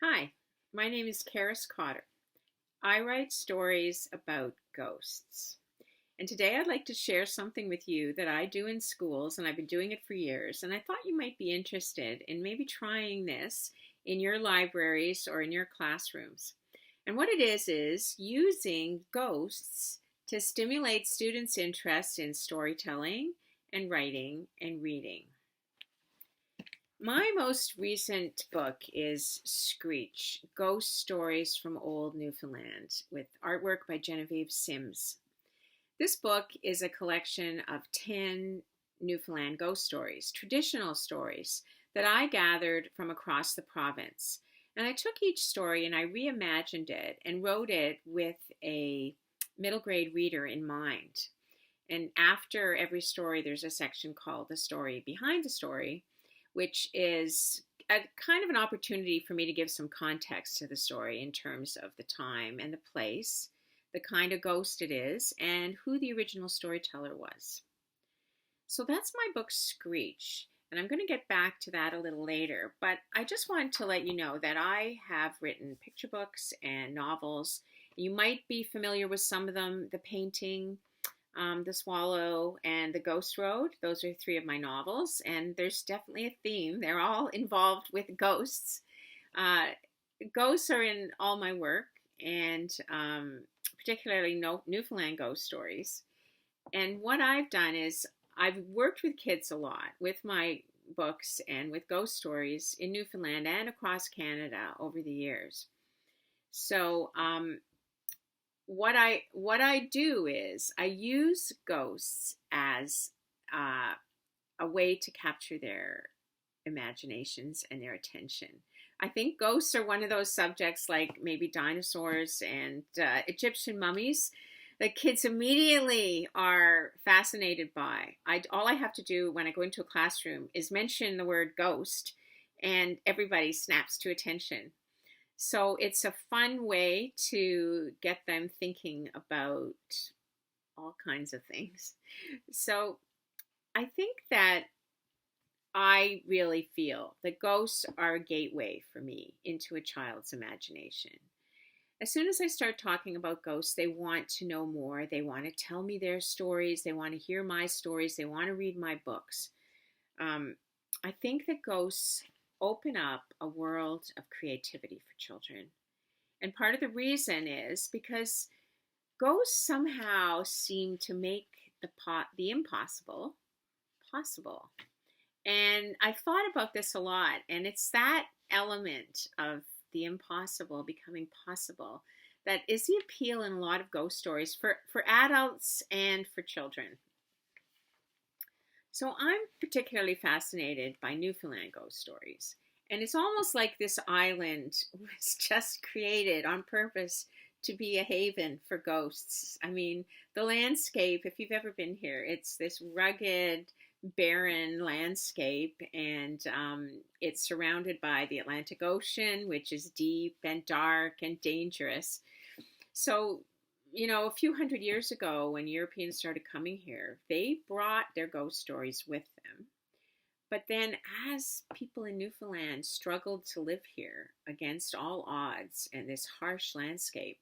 Hi, my name is Charis Cotter. I write stories about ghosts. And today I'd like to share something with you that I do in schools, and I've been doing it for years. And I thought you might be interested in maybe trying this in your libraries or in your classrooms. And what it is using ghosts to stimulate students' interest in storytelling and writing and reading. My most recent book is Screech, Ghost Stories from Old Newfoundland, with artwork by Genevieve Sims. This book is a collection of 10 Newfoundland ghost stories, traditional stories that I gathered from across the province. And I took each story and I reimagined it and wrote it with a middle grade reader in mind. And after every story, there's a section called The Story Behind the Story, which is a kind of an opportunity for me to give some context to the story in terms of the time and the place, the kind of ghost it is, and who the original storyteller was. So that's my book, Screech. And I'm going to get back to that a little later. But I just wanted to let you know that I have written picture books and novels. You might be familiar with some of them, The Painting, The Swallow, and The Ghost Road. Those are three of my novels, and there's definitely a theme. They're all involved with ghosts. Uh, Ghosts are in all my work, and particularly Newfoundland ghost stories. And what I've done is I've worked with kids a lot with my books and with ghost stories in Newfoundland and across Canada over the years. So what I do is I use ghosts as a way to capture their imaginations and their attention. I think ghosts are one of those subjects like maybe dinosaurs and Egyptian mummies that kids immediately are fascinated by. All I have to do when I go into a classroom is mention the word ghost and everybody snaps to attention. So it's a fun way to get them thinking about all kinds of things. So I think that I really feel that ghosts are a gateway for me into a child's imagination. As soon as I start talking about ghosts, they want to know more. They want to tell me their stories. They want to hear my stories. They want to read my books. I think that ghosts open up a world of creativity for children. And part of the reason is because ghosts somehow seem to make the impossible possible. And I've thought about this a lot, and it's that element of the impossible becoming possible that is the appeal in a lot of ghost stories for adults and for children. So I'm particularly fascinated by Newfoundland ghost stories. And it's almost like this island was just created on purpose to be a haven for ghosts. I mean, the landscape, if you've ever been here, it's this rugged, barren landscape, and it's surrounded by the Atlantic Ocean, which is deep and dark and dangerous. So, a few hundred years ago, when Europeans started coming here, they brought their ghost stories with them. But then, as people in Newfoundland struggled to live here against all odds and this harsh landscape,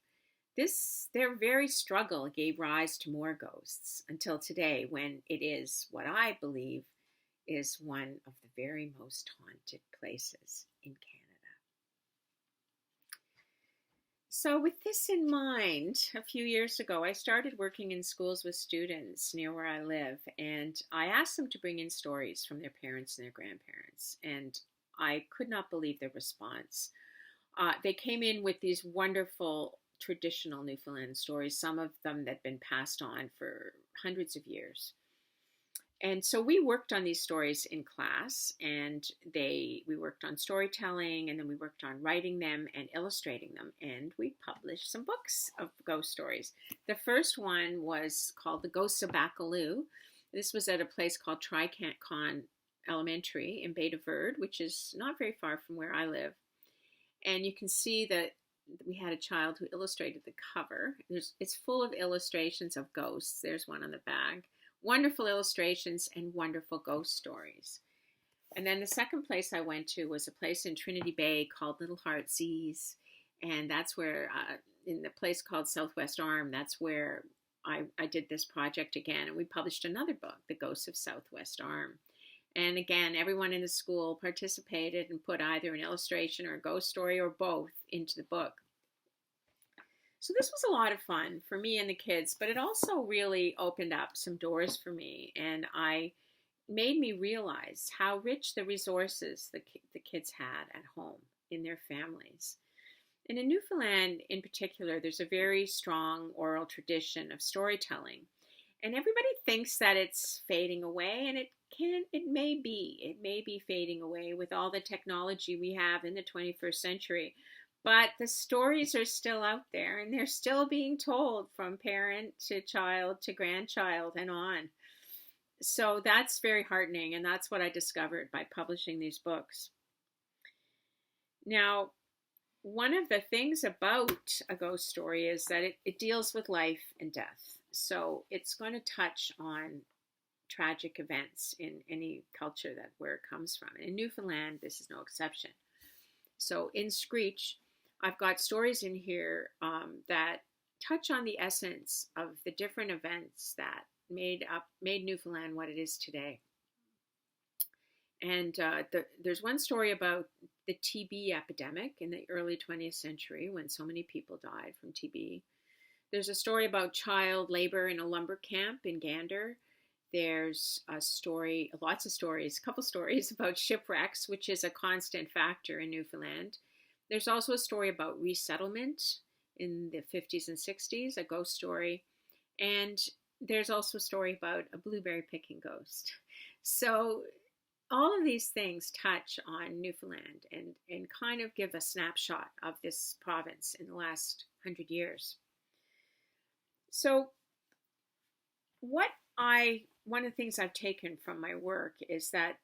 their very struggle gave rise to more ghosts until today, when it is what I believe is one of the very most haunted places in Canada. So with this in mind, a few years ago, I started working in schools with students near where I live, and I asked them to bring in stories from their parents and their grandparents, and I could not believe their response. They came in with these wonderful traditional Newfoundland stories, some of them that had been passed on for hundreds of years. And so we worked on these stories in class, and we worked on storytelling, and then we worked on writing them and illustrating them, and we published some books of ghost stories. The first one was called The Ghosts of Baccalieu. This was at a place called Tricon Elementary in Bay de Verde, which is not very far from where I live. And you can see that we had a child who illustrated the cover. It's full of illustrations of ghosts. There's one on the back. Wonderful illustrations and wonderful ghost stories. And then the second place I went to was a place in Trinity Bay called Little Heartsease. And that's where, in the place called Southwest Arm, that's where I did this project again. And we published another book, The Ghosts of Southwest Arm. And again, everyone in the school participated and put either an illustration or a ghost story or both into the book. So this was a lot of fun for me and the kids, but it also really opened up some doors for me, and made me realize how rich the resources the kids had at home in their families. And in Newfoundland in particular, there's a very strong oral tradition of storytelling. And everybody thinks that it's fading away, and it may be fading away with all the technology we have in the 21st century. But the stories are still out there, and they're still being told from parent to child to grandchild and on. So that's very heartening, and that's what I discovered by publishing these books. Now, one of the things about a ghost story is that it deals with life and death. So it's going to touch on tragic events in any culture where it comes from. And in Newfoundland, this is no exception. So in Screech, I've got stories in here that touch on the essence of the different events that made Newfoundland what it is today. And there's one story about the TB epidemic in the early 20th century when so many people died from TB. There's a story about child labor in a lumber camp in Gander. There's a couple stories about shipwrecks, which is a constant factor in Newfoundland. There's also a story about resettlement in the 50s and 60s, a ghost story. And there's also a story about a blueberry picking ghost. So all of these things touch on Newfoundland and kind of give a snapshot of this province in the last 100 years. So one of the things I've taken from my work is that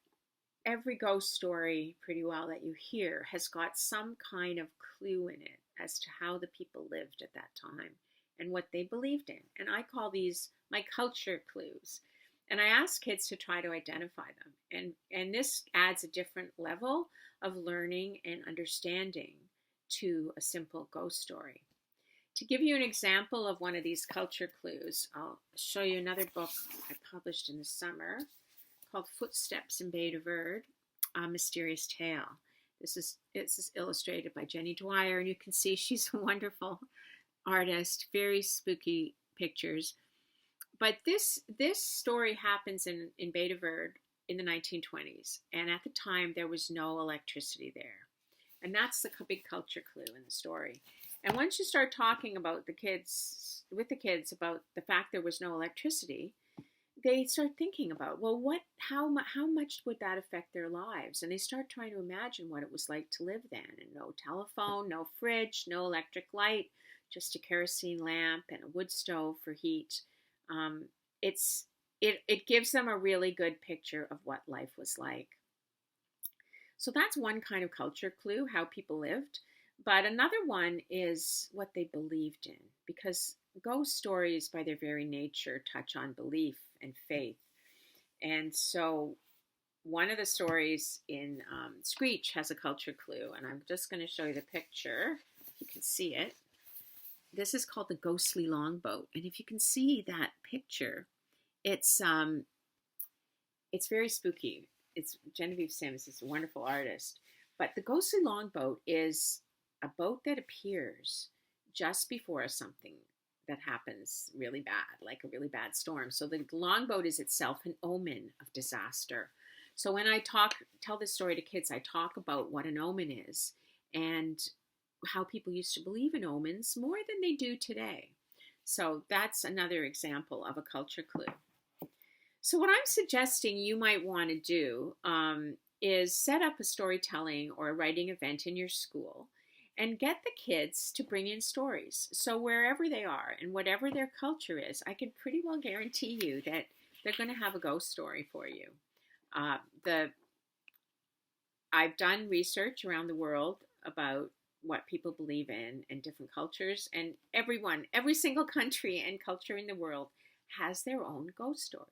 every ghost story pretty well that you hear has got some kind of clue in it as to how the people lived at that time and what they believed in. And I call these my culture clues. And I ask kids to try to identify them. And this adds a different level of learning and understanding to a simple ghost story. To give you an example of one of these culture clues, I'll show you another book I published in the summer called Footsteps in Bay de Verde, A Mysterious Tale. This is illustrated by Jenny Dwyer, and you can see she's a wonderful artist, very spooky pictures. But this story happens in Bay de Verde in the 1920s, and at the time there was no electricity there. And that's the big culture clue in the story. And once you start talking about with the kids about the fact there was no electricity, they start thinking about, well, how much would that affect their lives? And they start trying to imagine what it was like to live then. And no telephone, no fridge, no electric light, just a kerosene lamp and a wood stove for heat. It gives them a really good picture of what life was like. So that's one kind of culture clue, how people lived. But another one is what they believed in, because ghost stories by their very nature touch on belief and faith. And so one of the stories in Screech has a culture clue, and I'm just going to show you the picture, if you can see it. This is called the Ghostly Longboat. And if you can see that picture, it's very spooky. It's Genevieve Sims is a wonderful artist. But the Ghostly Longboat is a boat that appears just before something that happens really bad, like a really bad storm. So the longboat is itself an omen of disaster. So when I tell this story to kids, I talk about what an omen is and how people used to believe in omens more than they do today. So that's another example of a culture clue. So what I'm suggesting you might want to do is set up a storytelling or a writing event in your school and get the kids to bring in stories. So wherever they are and whatever their culture is, I can pretty well guarantee you that they're going to have a ghost story for you. I've done research around the world about what people believe in different cultures, and every single country and culture in the world has their own ghost stories.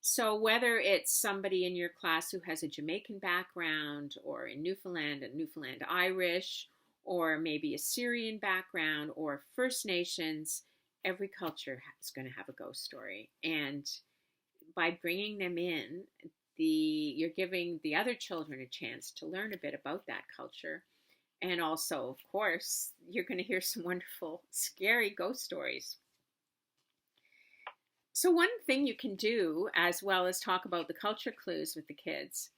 So whether it's somebody in your class who has a Jamaican background, or in Newfoundland, a Newfoundland Irish, or maybe a Syrian background, or First Nations, every culture is going to have a ghost story. And by bringing them in, you're giving the other children a chance to learn a bit about that culture. And also, of course, you're going to hear some wonderful, scary ghost stories. So one thing you can do, as well as talk about the culture clues with the kids,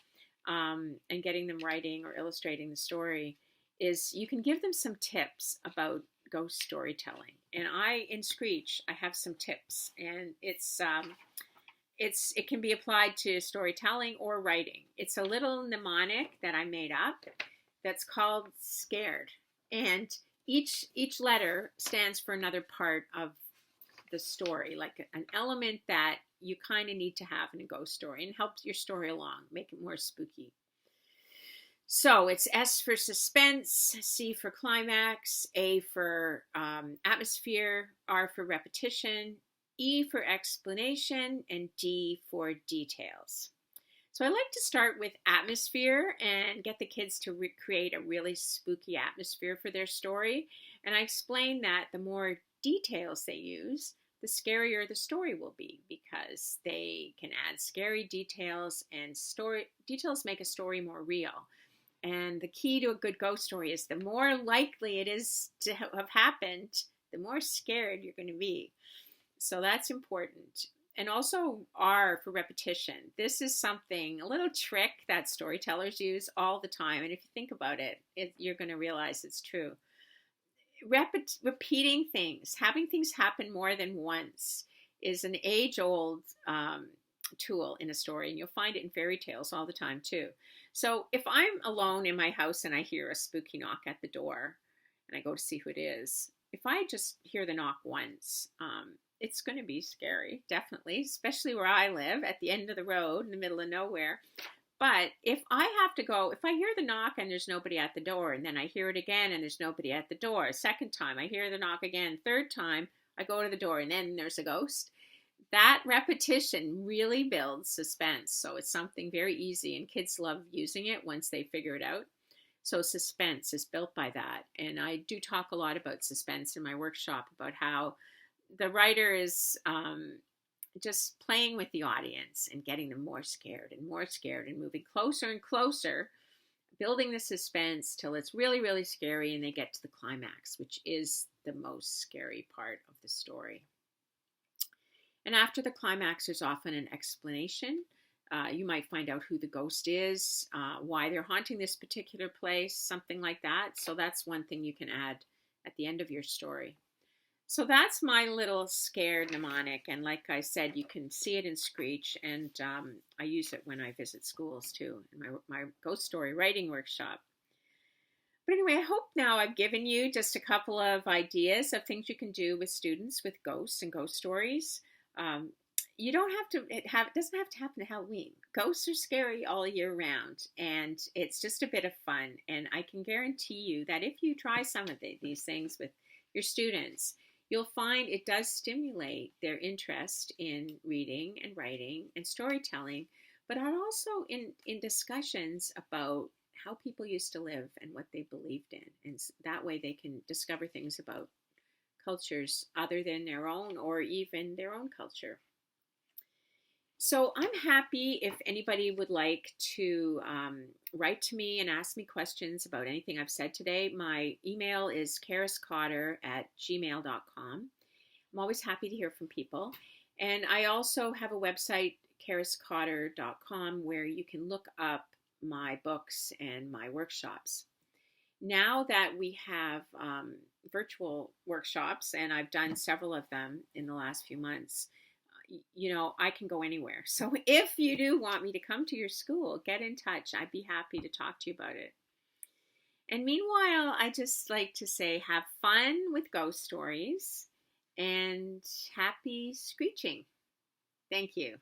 and getting them writing or illustrating the story, is you can give them some tips about ghost storytelling. And in Screech, I have some tips, and it can be applied to storytelling or writing. It's a little mnemonic that I made up that's called Scared, and each letter stands for another part of the story, like an element that you kind of need to have in a ghost story, and helps your story along, make it more spooky. So it's S for suspense, C for climax, A for atmosphere, R for repetition, E for explanation, and D for details. So I like to start with atmosphere and get the kids to create a really spooky atmosphere for their story. And I explain that the more details they use, the scarier the story will be, because they can add scary details, and details make a story more real. And the key to a good ghost story is the more likely it is to have happened, the more scared you're going to be. So that's important. And also R for repetition. This is a little trick that storytellers use all the time. And if you think about it, you're going to realize it's true. Repeating things, having things happen more than once, is an age-old tool in a story. And you'll find it in fairy tales all the time too. So if I'm alone in my house and I hear a spooky knock at the door and I go to see who it is, if I just hear the knock once, it's going to be scary, definitely, especially where I live, at the end of the road in the middle of nowhere. But if I hear the knock and there's nobody at the door, and then I hear it again and there's nobody at the door, second time, I hear the knock again, third time, I go to the door and then there's a ghost. That repetition really builds suspense. So it's something very easy, and kids love using it once they figure it out. So suspense is built by that. And I do talk a lot about suspense in my workshop, about how the writer is just playing with the audience and getting them more scared and moving closer and closer, building the suspense till it's really, really scary, and they get to the climax, which is the most scary part of the story. And after the climax, there's often an explanation. You might find out who the ghost is, why they're haunting this particular place, something like that. So that's one thing you can add at the end of your story. So that's my little scared mnemonic. And like I said, you can see it in Screech, and I use it when I visit schools too, in my ghost story writing workshop. But anyway, I hope now I've given you just a couple of ideas of things you can do with students with ghosts and ghost stories. You don't have to it doesn't have to happen to Halloween. Ghosts are scary all year round, and it's just a bit of fun. And I can guarantee you that if you try some of these things with your students, you'll find it does stimulate their interest in reading and writing and storytelling, but also in discussions about how people used to live and what they believed in. And that way they can discover things about cultures other than their own, or even their own culture. So I'm happy if anybody would like to write to me and ask me questions about anything I've said today. My email is chariscotter@gmail.com. I'm always happy to hear from people. And I also have a website, chariscotter.com, where you can look up my books and my workshops. Now that we have virtual workshops, and I've done several of them in the last few months, I can go anywhere. So if you do want me to come to your school, get in touch. I'd be happy to talk to you about it. And meanwhile, I just like to say, have fun with ghost stories and happy screeching. Thank you.